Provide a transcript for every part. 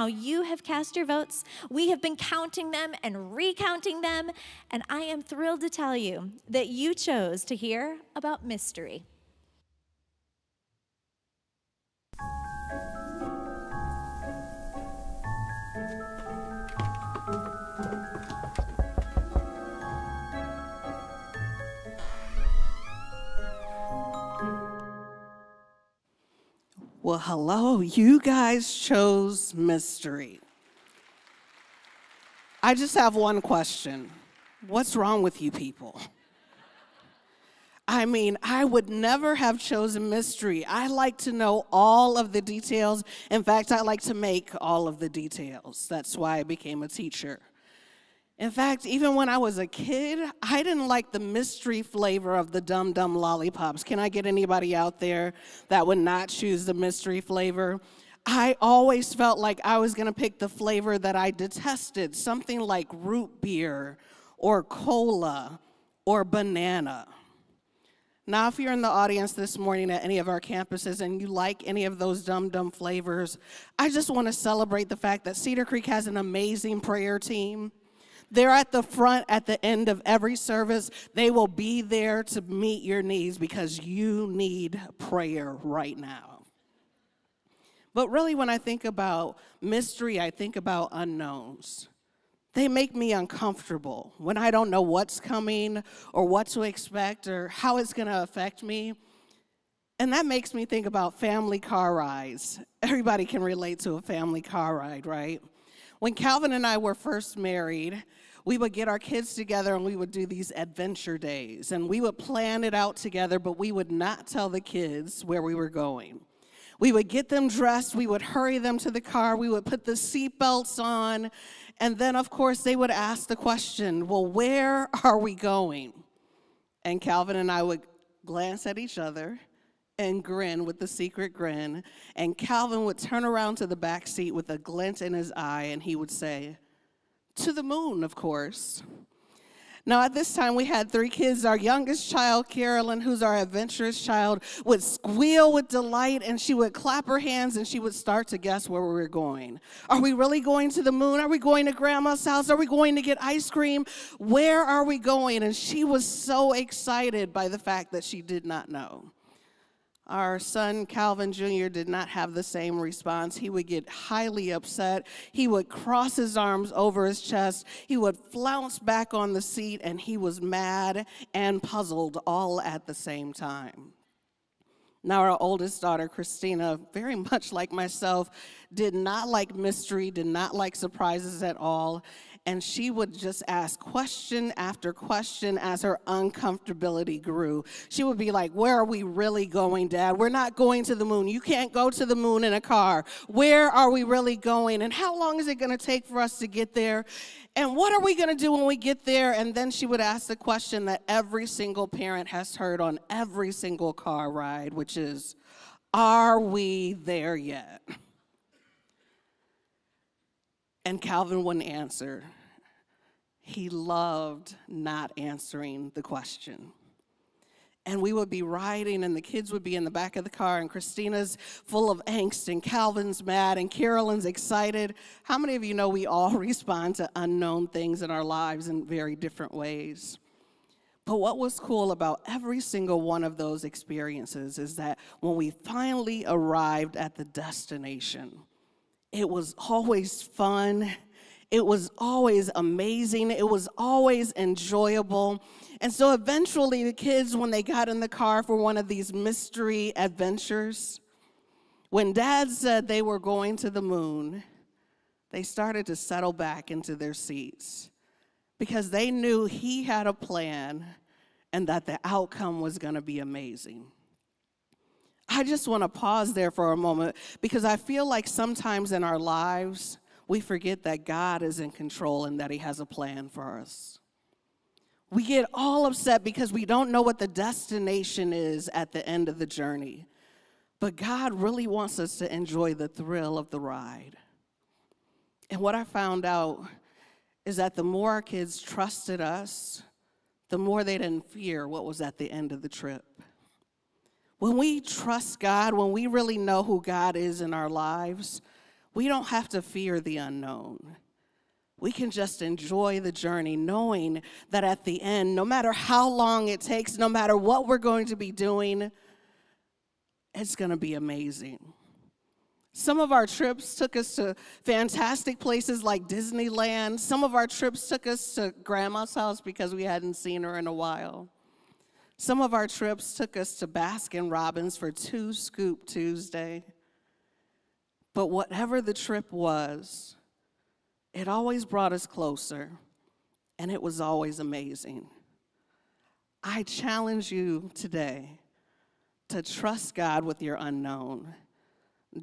You have cast your votes. We have been counting them and recounting them, and I am thrilled to tell you that you chose to hear about mystery. Well, hello, you guys chose mystery. I just have one question. What's wrong with you people? I mean, I would never have chosen mystery. I like to know all of the details. In fact, I like to make all of the details. That's why I became a teacher. In fact, even when I was a kid, I didn't like the mystery flavor of the Dum Dum lollipops. Can I get anybody out there that would not choose the mystery flavor? I always felt like I was gonna pick the flavor that I detested, something like root beer or cola or banana. Now, if you're in the audience this morning at any of our campuses and you like any of those Dum Dum flavors, I just wanna celebrate the fact that Cedar Creek has an amazing prayer team. They're at the front at the end of every service. They will be there to meet your needs because you need prayer right now. But really, when I think about mystery, I think about unknowns. They make me uncomfortable when I don't know what's coming or what to expect or how it's going to affect me. And that makes me think about family car rides. Everybody can relate to a family car ride, right? When Calvin and I were first married, we would get our kids together and we would do these adventure days. And we would plan it out together, but we would not tell the kids where we were going. We would get them dressed, we would hurry them to the car, we would put the seatbelts on, and then of course they would ask the question, well, where are we going? And Calvin and I would glance at each other and grin with the secret grin, and Calvin would turn around to the back seat with a glint in his eye, and he would say, to the moon, of course. Now, at this time, we had 3 kids. Our youngest child, Carolyn, who's our adventurous child, would squeal with delight, and she would clap her hands, and she would start to guess where we were going. Are we really going to the moon? Are we going to Grandma's house? Are we going to get ice cream? Where are we going? And she was so excited by the fact that she did not know. Our son, Calvin Jr., did not have the same response. He would get highly upset. He would cross his arms over his chest. He would flounce back on the seat, and he was mad and puzzled all at the same time. Now, our oldest daughter, Christina, very much like myself, did not like mystery, did not like surprises at all, and she would just ask question after question as her uncomfortability grew. She would be like, where are we really going, Dad? We're not going to the moon. You can't go to the moon in a car. Where are we really going? And how long is it going to take for us to get there? And what are we going to do when we get there? And then she would ask the question that every single parent has heard on every single car ride, which is, are we there yet? And Calvin wouldn't answer. He loved not answering the question. And we would be riding, and the kids would be in the back of the car, and Christina's full of angst, and Calvin's mad, and Carolyn's excited. How many of you know we all respond to unknown things in our lives in very different ways? But what was cool about every single one of those experiences is that when we finally arrived at the destination, it was always fun. It was always amazing. It was always enjoyable. And so eventually the kids, when they got in the car for one of these mystery adventures, when Dad said they were going to the moon, they started to settle back into their seats because they knew he had a plan and that the outcome was going to be amazing. I just want to pause there for a moment because I feel like sometimes in our lives, we forget that God is in control and that he has a plan for us. We get all upset because we don't know what the destination is at the end of the journey. But God really wants us to enjoy the thrill of the ride. And what I found out is that the more our kids trusted us, the more they didn't fear what was at the end of the trip. When we trust God, when we really know who God is in our lives, we don't have to fear the unknown. We can just enjoy the journey, knowing that at the end, no matter how long it takes, no matter what we're going to be doing, it's going to be amazing. Some of our trips took us to fantastic places like Disneyland. Some of our trips took us to Grandma's house because we hadn't seen her in a while. Some of our trips took us to Baskin Robbins for 2 Scoop Tuesday. But whatever the trip was, it always brought us closer, and it was always amazing. I challenge you today to trust God with your unknown.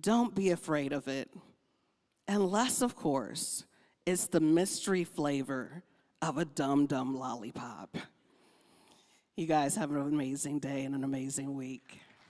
Don't be afraid of it, unless, of course, it's the mystery flavor of a dum-dum lollipop. You guys have an amazing day and an amazing week.